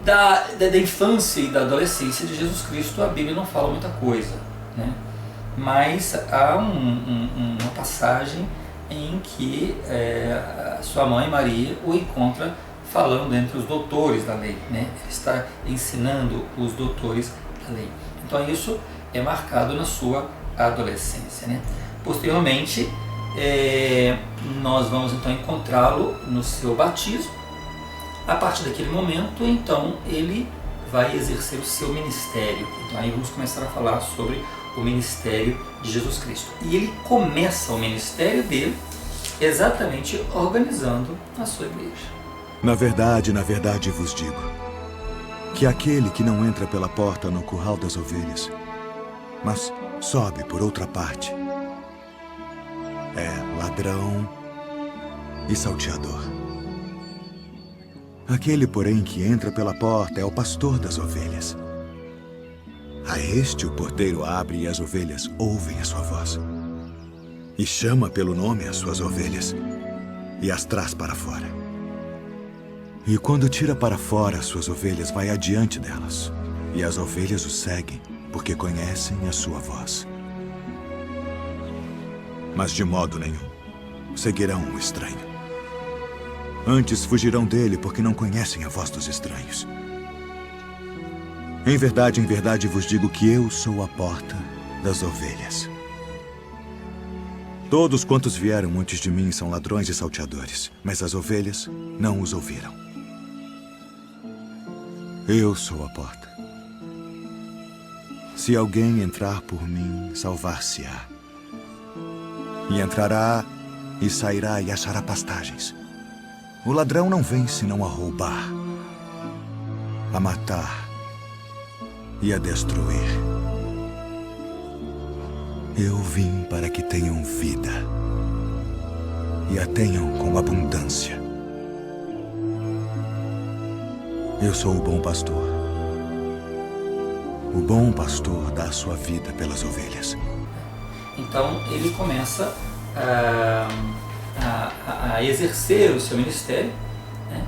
Da infância e da adolescência de Jesus Cristo, a Bíblia não fala muita coisa, né? Mas há uma passagem em que sua mãe Maria o encontra falando entre os doutores da lei, né? Ele está ensinando os doutores da lei. Então isso é marcado na sua adolescência, né? Posteriormente, nós vamos então encontrá-lo no seu batismo. A partir daquele momento, então, ele vai exercer o seu ministério. Então aí vamos começar a falar sobre o ministério de Jesus Cristo. E ele começa o ministério dele exatamente organizando a sua igreja. Na verdade vos digo, que aquele que não entra pela porta no curral das ovelhas, mas sobe por outra parte, é ladrão e salteador. Aquele, porém, que entra pela porta é o pastor das ovelhas. A este o porteiro abre e as ovelhas ouvem a sua voz. E chama pelo nome as suas ovelhas e as traz para fora. E quando tira para fora as suas ovelhas, vai adiante delas. E as ovelhas o seguem, porque conhecem a sua voz. Mas de modo nenhum seguirão o estranho. Antes fugirão dele, porque não conhecem a voz dos estranhos. Em verdade vos digo que eu sou a porta das ovelhas. Todos quantos vieram antes de mim são ladrões e salteadores, mas as ovelhas não os ouviram. Eu sou a porta. Se alguém entrar por mim, salvar-se-á. E entrará e sairá e achará pastagens. O ladrão não vem senão a roubar, a matar e a destruir. Eu vim para que tenham vida e a tenham com abundância. Eu sou o bom pastor. O bom pastor dá a sua vida pelas ovelhas. Então ele começa a exercer o seu ministério, né?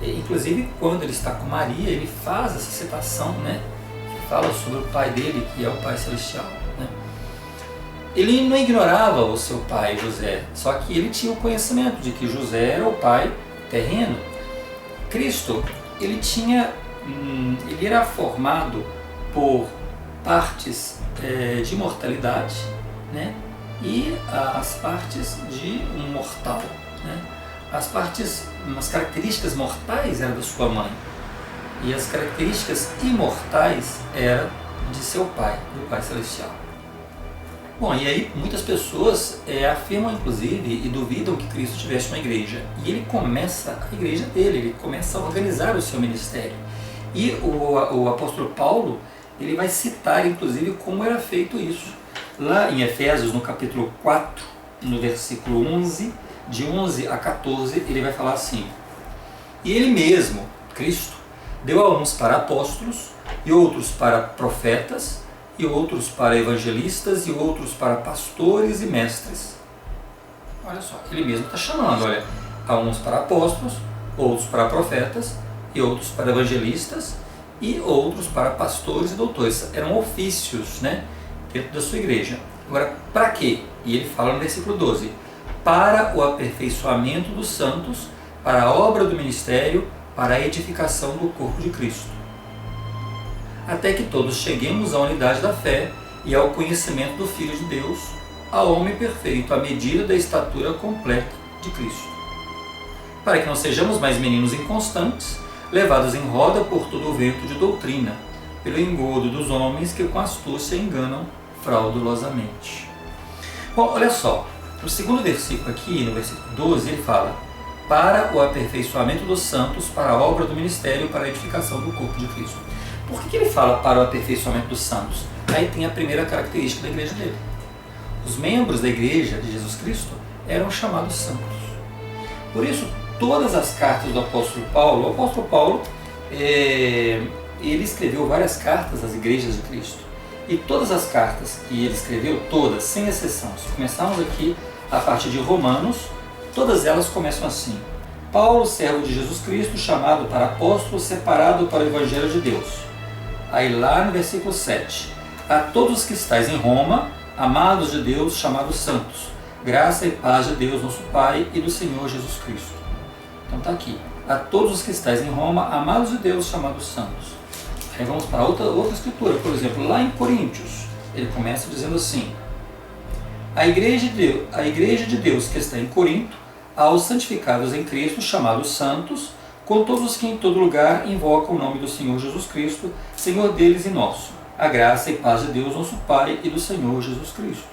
Inclusive quando ele está com Maria, ele faz essa citação, né? Que fala sobre o pai dele, que é o Pai Celestial, né? Ele não ignorava o seu pai José, só que ele tinha o conhecimento de que José era o pai terreno. Cristo, ele era formado por partes de mortalidade, né? E as partes de um mortal, né? As características mortais eram da sua mãe e as características imortais eram de seu pai, do Pai Celestial. Bom, e aí muitas pessoas afirmam inclusive e duvidam que Cristo tivesse uma igreja. E ele começa a igreja dele, ele começa a organizar o seu ministério. E o apóstolo Paulo, ele vai citar inclusive como era feito isso. Lá em Efésios, no capítulo 4, no versículo 11, de 11 a 14, ele vai falar assim: E ele mesmo, Cristo, deu a uns para apóstolos, e outros para profetas, e outros para evangelistas, e outros para pastores e mestres. Olha só, ele mesmo está chamando, olha, a uns para apóstolos, outros para profetas, e outros para evangelistas, e outros para pastores e doutores. Eram ofícios, né, dentro da sua igreja. Agora, para quê? E ele fala no versículo 12: para o aperfeiçoamento dos santos, para a obra do ministério, para a edificação do corpo de Cristo, até que todos cheguemos à unidade da fé e ao conhecimento do Filho de Deus, ao homem perfeito, à medida da estatura completa de Cristo, para que não sejamos mais meninos inconstantes, levados em roda por todo o vento de doutrina, pelo engodo dos homens que com astúcia enganam fraudulosamente. Bom, olha só, no segundo versículo aqui, no versículo 12, ele fala: para o aperfeiçoamento dos santos, para a obra do ministério, para a edificação do corpo de Cristo. Por que ele fala para o aperfeiçoamento dos santos? Aí tem a primeira característica da igreja dele. Os membros da igreja de Jesus Cristo eram chamados santos. Por isso, todas as cartas do apóstolo Paulo, o apóstolo Paulo, ele escreveu várias cartas às igrejas de Cristo. E todas as cartas que ele escreveu, todas, sem exceção, se começarmos aqui a partir de Romanos, todas elas começam assim: Paulo, servo de Jesus Cristo, chamado para apóstolo, separado para o Evangelho de Deus. Aí lá no versículo 7. A todos que estáis em Roma, amados de Deus, chamados santos, graça e paz de Deus, nosso Pai, e do Senhor Jesus Cristo. Então está aqui. A todos os que estáis em Roma, amados de Deus, chamados santos. Aí vamos para outra escritura. Por exemplo, lá em Coríntios, ele começa dizendo assim: a igreja de Deus que está em Corinto, aos santificados em Cristo, chamados santos, com todos os que em todo lugar invocam o nome do Senhor Jesus Cristo, Senhor deles e nosso. A graça e paz de Deus, nosso Pai, e do Senhor Jesus Cristo.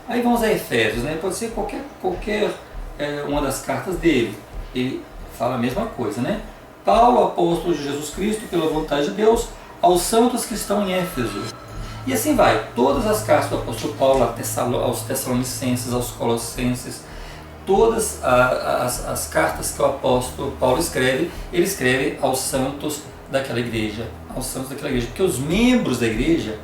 Aí vamos a Efésios, né? Pode ser qualquer uma das cartas dele. Ele fala a mesma coisa, né? Paulo, apóstolo de Jesus Cristo, pela vontade de Deus, aos santos que estão em Éfeso. E assim vai. Todas as cartas do apóstolo Paulo, aos Tessalonicenses, aos Colossenses, todas as cartas que o apóstolo Paulo escreve, ele escreve aos santos daquela igreja. Aos santos daquela igreja. Porque os membros da igreja,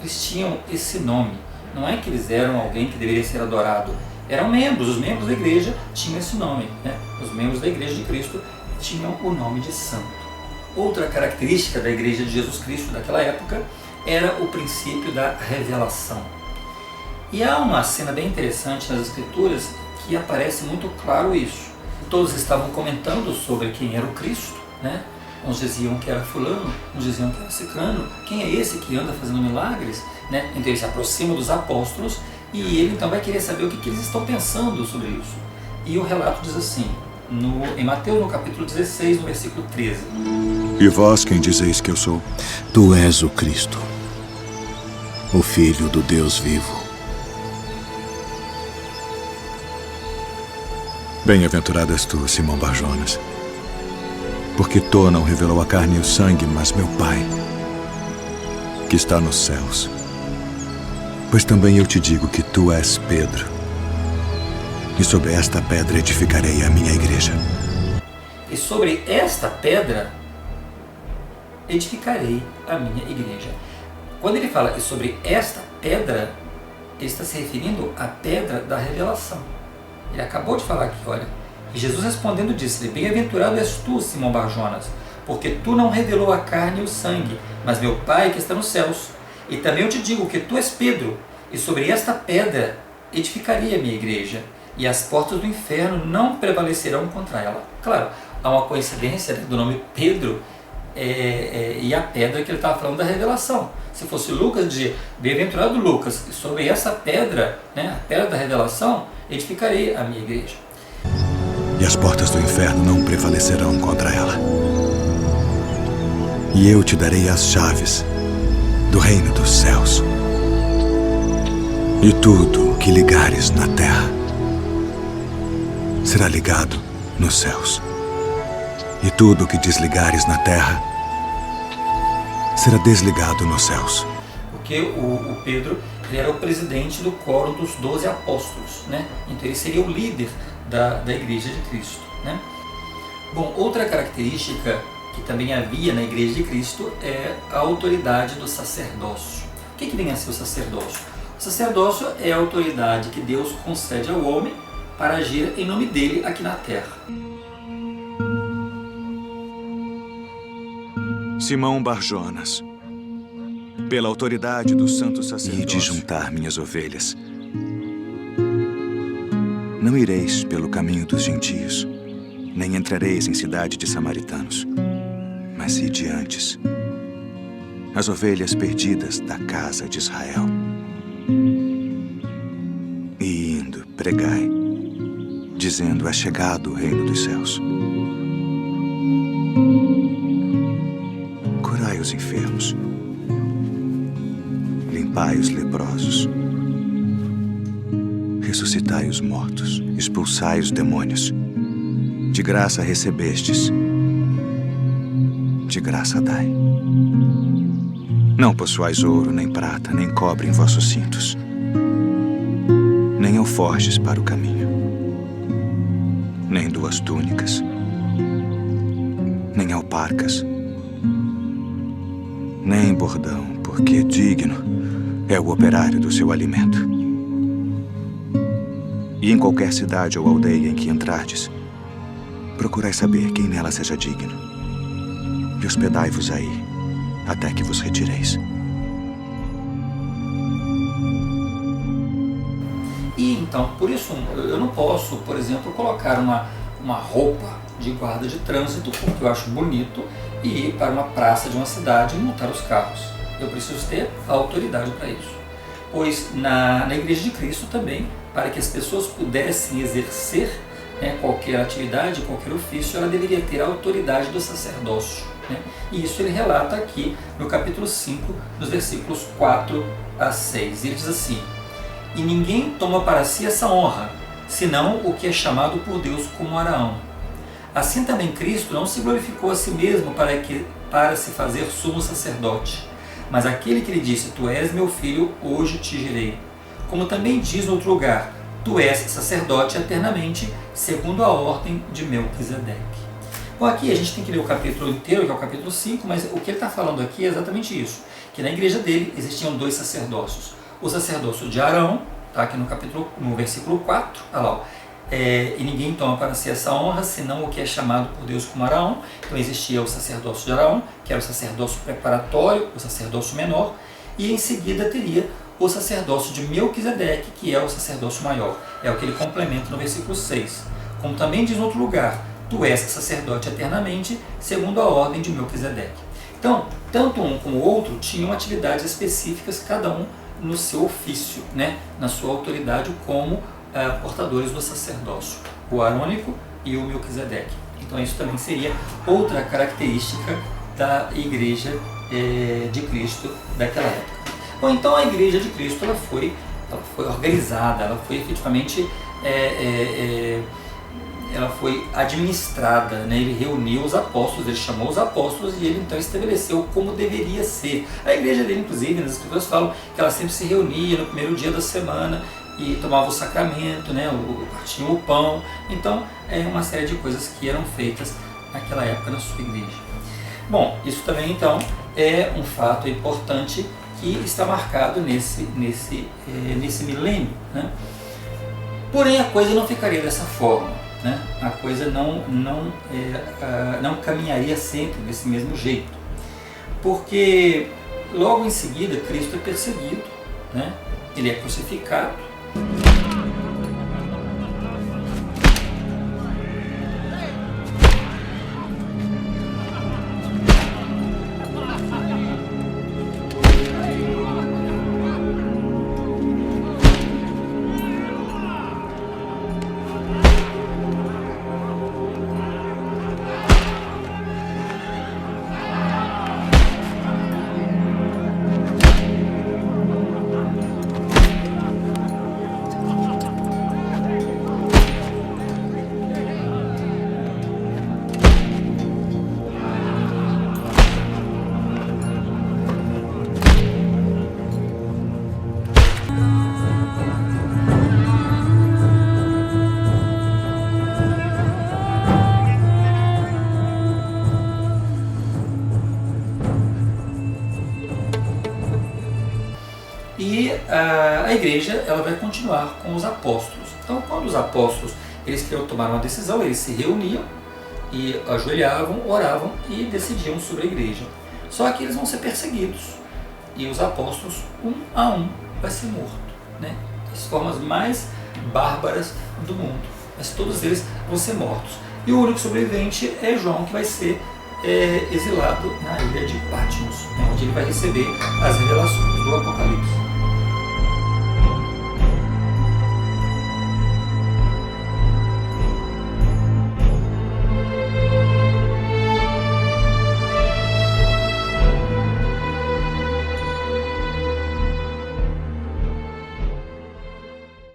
eles tinham esse nome. Não é que eles eram alguém que deveria ser adorado. Eram membros. Os membros da igreja tinham esse nome, né? Os membros da igreja de Cristo tinham o nome de santo. Outra característica da igreja de Jesus Cristo daquela época era o princípio da revelação. E há uma cena bem interessante nas Escrituras que aparece muito claro isso. Todos estavam comentando sobre quem era o Cristo, né? Uns diziam que era fulano, uns diziam que era ciclano. Quem é esse que anda fazendo milagres? Né? Então ele se aproxima dos apóstolos e ele então vai querer saber o que eles estão pensando sobre isso. E o relato diz assim, em Mateus, no capítulo 16, no versículo 13. E vós quem dizeis que eu sou? Tu és o Cristo, o Filho do Deus vivo. Bem-aventurado és tu, Simão Barjonas, porque tu não revelou a carne e o sangue, mas meu Pai, que está nos céus. Pois também eu te digo que tu és Pedro, e sobre esta pedra edificarei a minha igreja. E sobre esta pedra edificarei a minha igreja. Quando ele fala e sobre esta pedra, ele está se referindo à pedra da revelação. Ele acabou de falar aqui, olha. E Jesus respondendo disse-lhe: bem-aventurado és tu, Simão Barjonas, porque tu não revelou a carne e o sangue, mas meu Pai que está nos céus. E também eu te digo que tu és Pedro, e sobre esta pedra edificarei a minha igreja, e as portas do inferno não prevalecerão contra ela. Claro, há uma coincidência, né, do nome Pedro e a pedra que ele estava falando da revelação. Se fosse Lucas, dizia: bem-aventurado Lucas, e sobre essa pedra, né, a pedra da revelação, edificarei a minha igreja. E as portas do inferno não prevalecerão contra ela. E eu te darei as chaves do reino dos céus. E tudo o que ligares na terra será ligado nos céus. E tudo o que desligares na terra será desligado nos céus. Porque o Pedro, ele era o presidente do quórum dos 12 apóstolos, né? Então ele seria o líder da igreja de Cristo, né? Bom, outra característica que também havia na igreja de Cristo é a autoridade do sacerdócio. O que vem a ser o sacerdócio? O sacerdócio é a autoridade que Deus concede ao homem para agir em nome dele aqui na terra. Simão Barjonas, pela autoridade do santo sacerdócio, E de juntar minhas ovelhas. não ireis pelo caminho dos gentios, nem entrareis em cidade de samaritanos, mas ide antes as ovelhas perdidas da casa de Israel. E indo, pregai, dizendo: é chegado o reino dos céus. Curai os enfermos, limpai os leprosos, ressuscitai os mortos, expulsai os demônios. De graça recebestes, de graça dai. Não possuais ouro, nem prata, nem cobre em vossos cintos, nem alforjes para o caminho, nem 2 túnicas, nem alparcas, nem bordão, porque digno é o operário do seu alimento. E em qualquer cidade ou aldeia em que entrardes, procurai saber quem nela seja digno, e hospedai-vos aí, até que vos retireis. E então, por isso, eu não posso, por exemplo, colocar uma roupa de guarda de trânsito, porque eu acho bonito, e ir para uma praça de uma cidade e multar os carros. Eu preciso ter autoridade para isso. Pois na Igreja de Cristo também, para que as pessoas pudessem exercer, né, qualquer atividade, qualquer ofício, ela deveria ter a autoridade do sacerdócio, né? E isso ele relata aqui no capítulo 5, nos versículos 4 a 6. Ele diz assim: e ninguém toma para si essa honra, senão o que é chamado por Deus como Araão. Assim também Cristo não se glorificou a si mesmo para se fazer sumo sacerdote, mas aquele que lhe disse: tu és meu filho, hoje te gerei. Como também diz no outro lugar: tu és sacerdote eternamente, segundo a ordem de Melquisedeque. Bom, aqui a gente tem que ler o capítulo inteiro, que é o capítulo 5, mas o que ele está falando aqui é exatamente isso, que na igreja dele existiam 2 sacerdócios. O sacerdócio de Arão, tá aqui no versículo 4, olha lá, e ninguém toma para si essa honra, senão o que é chamado por Deus como Arão. Então existia o sacerdócio de Arão, que era o sacerdócio preparatório, o sacerdócio menor, e em seguida teria o sacerdócio de Melquisedeque, que é o sacerdócio maior. É o que ele complementa no versículo 6. Como também diz no outro lugar: tu és sacerdote eternamente, segundo a ordem de Melquisedeque. Então, tanto um como o outro tinham atividades específicas, cada um no seu ofício, né? Na sua autoridade como portadores do sacerdócio, o arônico e o Melquisedeque. Então isso também seria outra característica da Igreja de Cristo daquela época. Bom, então a Igreja de Cristo ela foi organizada, ela foi efetivamente ela foi administrada, né? Ele reuniu os apóstolos, ele chamou os apóstolos e ele então estabeleceu como deveria ser. A igreja dele, inclusive, nas escrituras falam que ela sempre se reunia no primeiro dia da semana e tomava o sacramento, né? Partia o pão. Então, é uma série de coisas que eram feitas naquela época na sua igreja. Bom, isso também então é um fato importante que está marcado nesse milênio, né? Porém, a coisa não ficaria dessa forma, né? A coisa não caminharia sempre desse mesmo jeito, porque logo em seguida Cristo é perseguido, né? Ele é crucificado. E a igreja ela vai continuar com os apóstolos. Então, quando os apóstolos eles queriam tomar uma decisão, eles se reuniam e ajoelhavam, oravam e decidiam sobre a igreja. Só que eles vão ser perseguidos e os apóstolos, um a um, vai ser morto, né? Das formas mais bárbaras do mundo. Mas todos eles vão ser mortos. E o único sobrevivente é João, que vai ser exilado na ilha de Patmos, né, onde ele vai receber as revelações do Apocalipse.